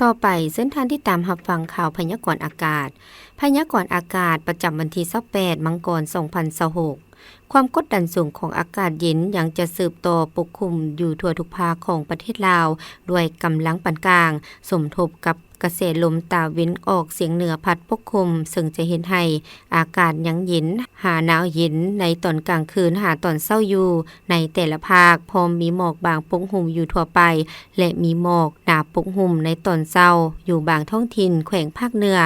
ต่อไปเส้นทางที่ตามรับฟังข่าวพยากรณ์อากาศพยากรณ์อากาศประจำวันที่28มังกร2026ความกดดันสูงของอากาศเย็นยังจะสืบต่อปกคลุมอยู่ทั่วทุกภาคของประเทศลาวด้วยกำลังปานกลางสมทบกับกระแสลมตะวันออกเฉียงเหนือพัดปกคลุมซึ่งจะเห็นให้อากาศยังเย็นหาหนาวเย็นในตอนกลางคืนหาตอนเช้าอยู่ในแต่ละภาคพร้อมมีหมอกบางปกคลุมอยู่ทั่วไปและมีหมอกหนาปกคลุมในตอนเช้าอยู่บางท้องถิ่นแขวงภาคเหนือ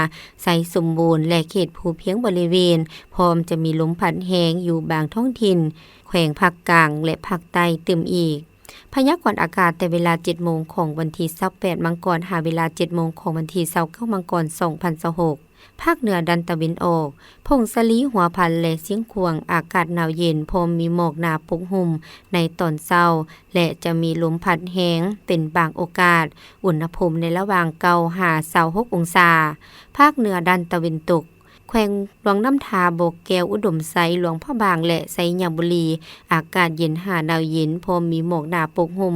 ใสสมบูรณ์และเขตภูเพียงบริเวณพร้อมจะมีลมพัดแรงอยู่บางท้องถิ่นแขวงภาคกลางและภาคใต้เติมอีกพยากรณ์อากาศแต่เวลา 7 โมงของวันที่28มังกรหาเวลา 7 โมงของวันที่29มังกร2026ภาคเหนือดันตะวันออกพงสลีหัวพันและเสียงขวงอากาศหนาวเย็นพร้อมมีหมอกหนาปกคลุมในตอนเช้าและจะมีลมพัดแรงเป็นบางโอกาสอุณหภูมิในระหว่าง9หา26องศาภาคเหนือดันตะวันตกแขวงหลวงน้ำทาโบกแก้วอุดมไซหลวงพ่อบางและไซยามบุรีอากาศเย็นหาหนาวเย็นพร้อมมีหมอกหนาปกคลุม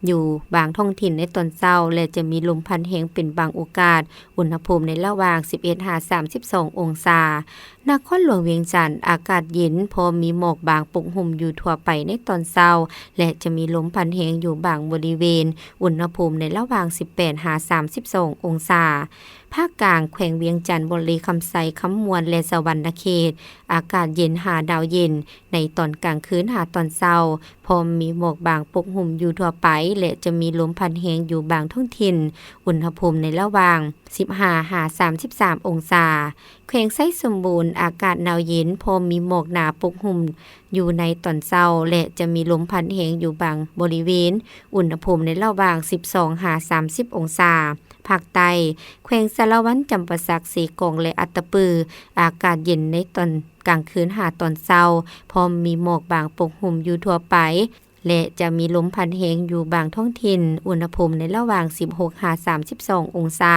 อยู่บางท้องถิ่นในตอนเช้าและจะมีลมพัดแรงเป็นบางโอกาสอุณหภูมิในระหว่าง11หา32องศานครหลวงเวียงจันทน์อากาศเย็นพร้อมมีหมอกบางปกคลุมอยู่ทั่วไปในตอนเช้าและจะมีลมพัดแรงอยู่บางบริเวณอุณหภูมิในระหว่าง18หา32องศาภาคกลางแขวงเวียงจันทน์บุรีคำไซคำมวนและสวรรณเขตอากาศเย็นหาดาวเย็นในตอนกลางคืนหาตอนเช้าพร้อมมีหมอกบางปกคลุมอยู่ทั่วไปและจะมีลมพัดแรงอยู่บางท้องถิ่นอุณหภูมิในระหว่าง15หา33องศาแขวงไซสมบูรณ์อากาศหนาวเย็นพร้อมมีหมอกหนาปกคลุมอยู่ในตอนเช้าและจะมีลมพัดแรงอยู่บางบริเวณอุณหภูมิในระหว่าง12หา30องศาภาคใต้แขวงสารวันจำปาสักสีกองและอัตตปืออากาศเย็นในตอนกลางคืนหาตอนเช้าพร้อมมีหมอกบางปกคลุมอยู่ทั่วไปและจะมีลมพัดแรงอยู่บางท้องถิ่นอุณหภูมิในระหว่าง16หา32องศา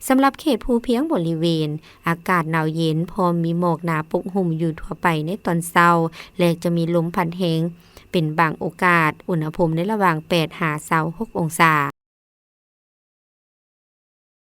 สำหรับเขตภูเพียงบริเวณอากาศหนาวเย็นพร้อมมีหมอกหนาปกคลุมอยู่ทั่วไปในตอนเช้าและจะมีลมพัดแรงเป็นบางโอกาสอุณหภูมิในระหว่าง8หา26องศา